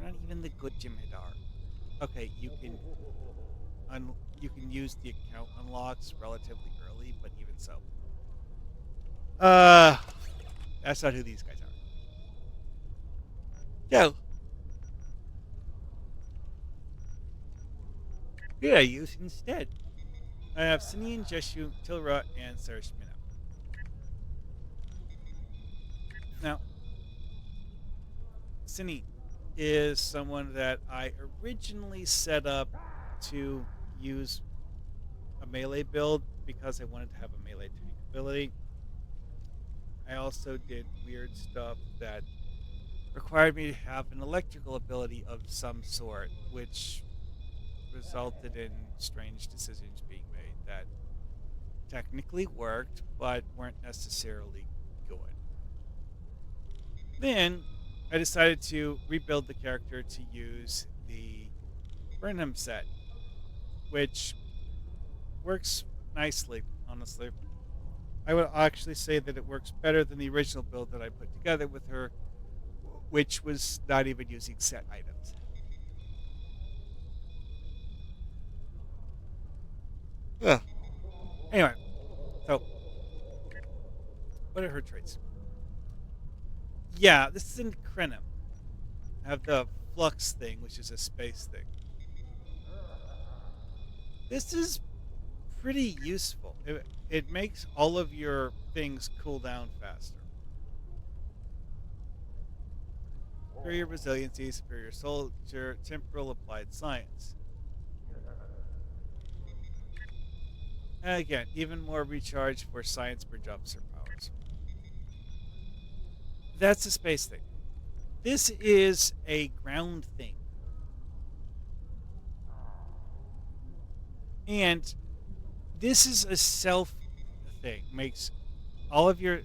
not even the good Jem'Hadar. Okay, you can use the account unlocks relatively early, but even so, uh, that's not who these guys are. No, who did I use instead? I have Sinine, Jeshu, Tilra, and Sarish Minna. Now, Sinine is someone that I originally set up to use a melee build because I wanted to have a melee tank ability. I also did weird stuff that required me to have an electrical ability of some sort, which resulted in strange decisions being made that technically worked but weren't necessarily good. Then I decided to rebuild the character to use the Burnham set, which works nicely, honestly. I would actually say that it works better than the original build that I put together with her, which was not even using set items. Ugh. Anyway, so what are her traits? Yeah, this is in Krenim. I have the flux thing, which is a space thing. This is pretty useful. It makes all of your things cool down faster. Superior resiliency, superior soldier, temporal applied science. And again, even more recharge for science bridge officer powers. That's a space thing. This is a ground thing. And this is a self thing. Makes all of your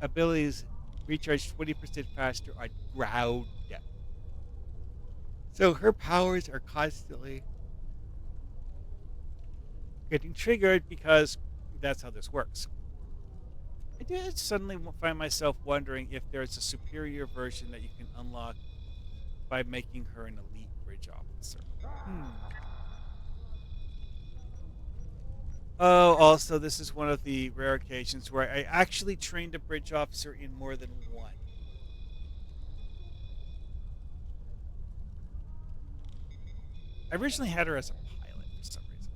abilities recharge 20% faster on ground depth. So her powers are constantly getting triggered because that's how this works. I did suddenly find myself wondering if there's a superior version that you can unlock by making her an elite bridge officer. Oh, also, this is one of the rare occasions where I actually trained a bridge officer in more than one. I originally had her as a pilot for some reason.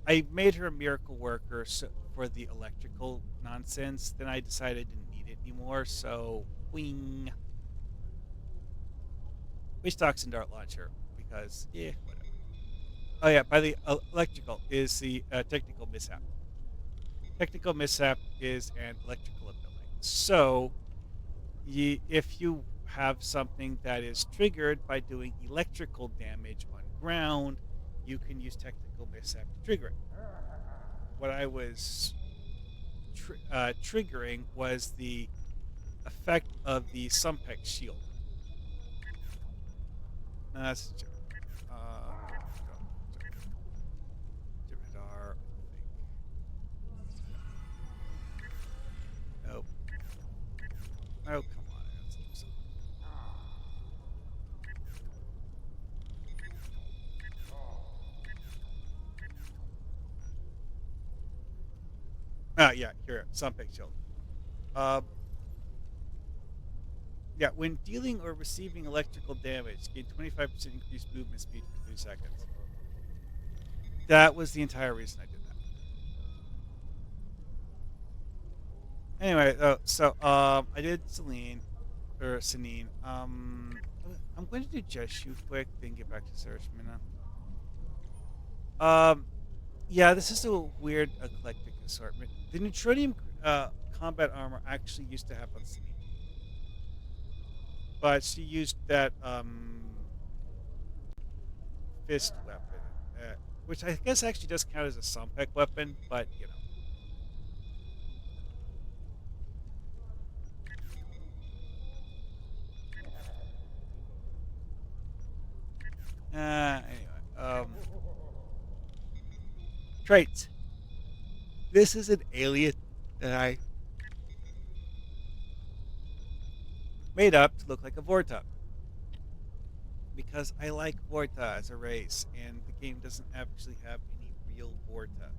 I made her a miracle worker for the electrical nonsense. Then I decided I didn't need it anymore, so wing. Wish Toxin Dart Launcher, because, whatever. Oh, yeah, by the electrical is the technical mishap. Technical mishap is an electrical ability. So, if you have something that is triggered by doing electrical damage on ground, you can use technical mishap to trigger it. What I was triggering was the effect of the Sumpec shield. No, that's a joke. Jem'Hadar, nope. Oh, come on. Yeah, here, Sumpec shield. Uh, yeah, when dealing or receiving electrical damage, gain 25% increased movement speed for 3 seconds. That was the entire reason I did that. Anyway, I did Celine or Sinine. I'm going to do Jeshu quick, then get back to Sarish Minna. Yeah, this is a weird eclectic assortment. The neutronium combat armor actually used to have on Sinine, but she used that fist weapon, which I guess actually does count as a Sompek weapon, but you know. Anyway, traits. This is an alien that I made up to look like a Vorta. because I like Vorta as a race, and the game doesn't actually have any real Vorta,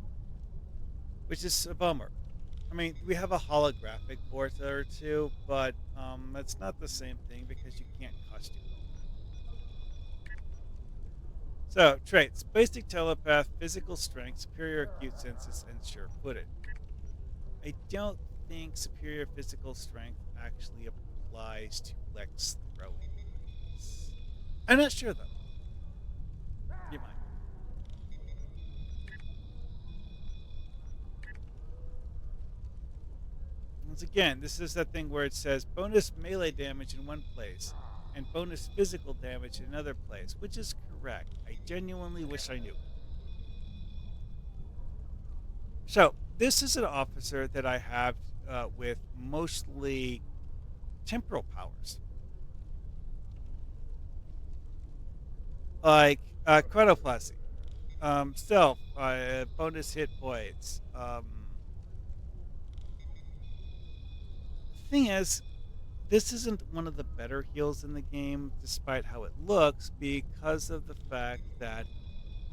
which is a bummer. I mean, we have a holographic Vorta or two, but that's not the same thing because you can't costume them. So, traits: basic telepath, physical strength, superior acute senses, and sure footed. I don't think superior physical strength actually applies to Lex throwing. I'm not sure though. You mind? Once again, this is that thing where it says bonus melee damage in one place and bonus physical damage in another place, which is correct. I genuinely wish I knew. So, this is an officer that I have with mostly temporal powers. Like chronoplasty, stealth, bonus hit points. The thing is, this isn't one of the better heals in the game, despite how it looks, because of the fact that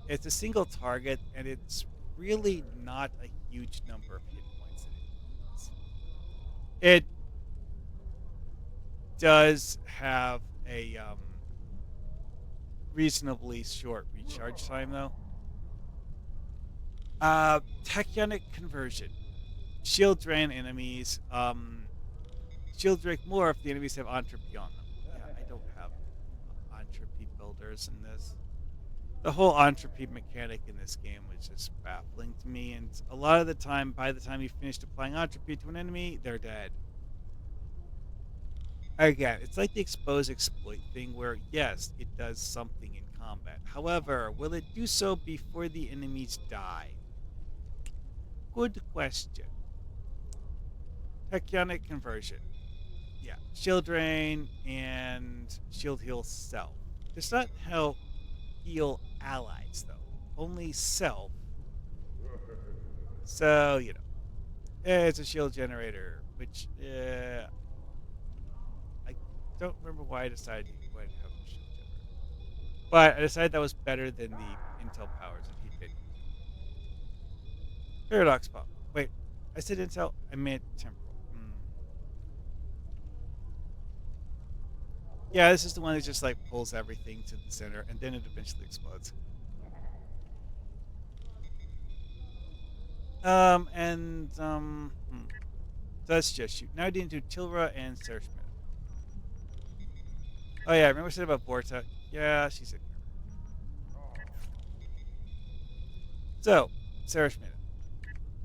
it's a single target and it's really not a huge number of hit points that it needs. It does have a reasonably short recharge time, though. Tachyonic conversion. Shield drain enemies. Shield break more if the enemies have entropy on them. Yeah, I don't have entropy builders in this. The whole entropy mechanic in this game was just baffling to me, and a lot of the time, by the time you finished applying entropy to an enemy, they're dead. Again, it's like the expose exploit thing where, yes, it does something in combat. However, will it do so before the enemies die? Good question. Tachyonic conversion. Yeah, shield drain and shield heal self. Does not help heal allies, though. Only self. So, it's a shield generator, which I don't remember why I decided to go ahead and have a shield generator. But I decided that was better than the Intel powers that he did. Paradox pop. Wait, I said Intel. I meant temporal. Yeah, this is the one that just like pulls everything to the center, and then it eventually explodes. So let's just shoot. Now I need to do Tilra and Sarish Minna. Oh yeah, remember I said about Vorta? Yeah, she's in here. So, Sarish Minna.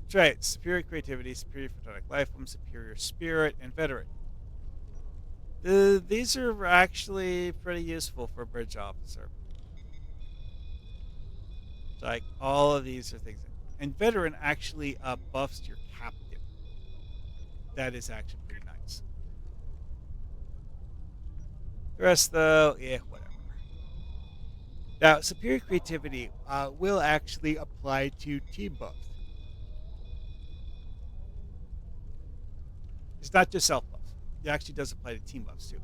Traits: superior creativity, superior photonic life form, superior spirit, and veteran. These are actually pretty useful for a bridge officer. Like all of these are things, and veteran actually buffs your captain. That is actually pretty nice. The rest, though, whatever. Now, superior creativity will actually apply to team buffs. It's not just self buffs. It actually does apply to team buffs too.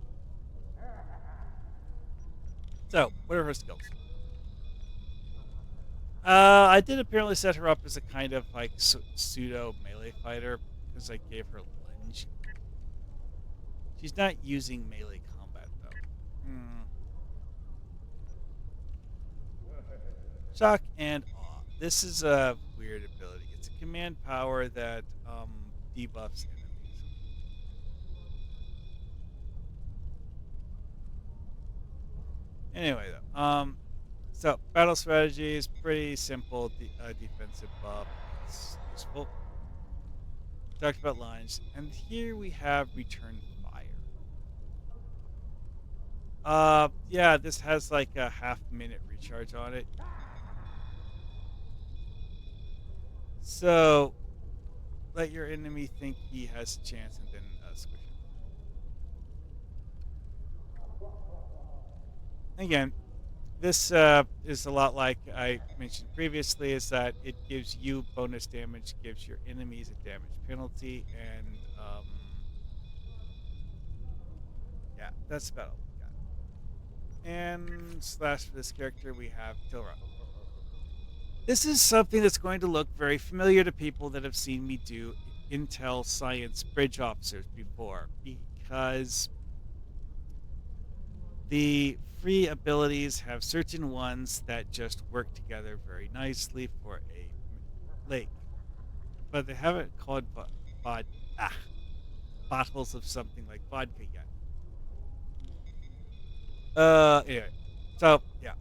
So, what are her skills? I did apparently set her up as a kind of like pseudo melee fighter because I gave her lunge. She's not using melee combat though. Shock and awe. This is a weird ability. It's a command power that debuffs enemies. Anyway, though, so battle strategy is pretty simple. Defensive buff. It's useful. Talked about lines, and here we have return fire. Yeah, this has like a half-minute recharge on it. So, let your enemy think he has a chance, and then squish him. Again, this is a lot like I mentioned previously, is that it gives you bonus damage, gives your enemies a damage penalty, and yeah, that's about all we got. And slash for this character, we have Tilra. This is something that's going to look very familiar to people that have seen me do Intel Science Bridge Officers before, because the free abilities have certain ones that just work together very nicely for a lake, but they haven't called bod, ah, bottles of something like vodka yet. Anyway, so yeah,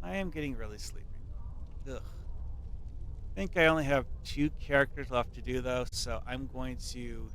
I am getting really sleepy. Ugh. I think I only have 2 characters left to do though, so I'm going to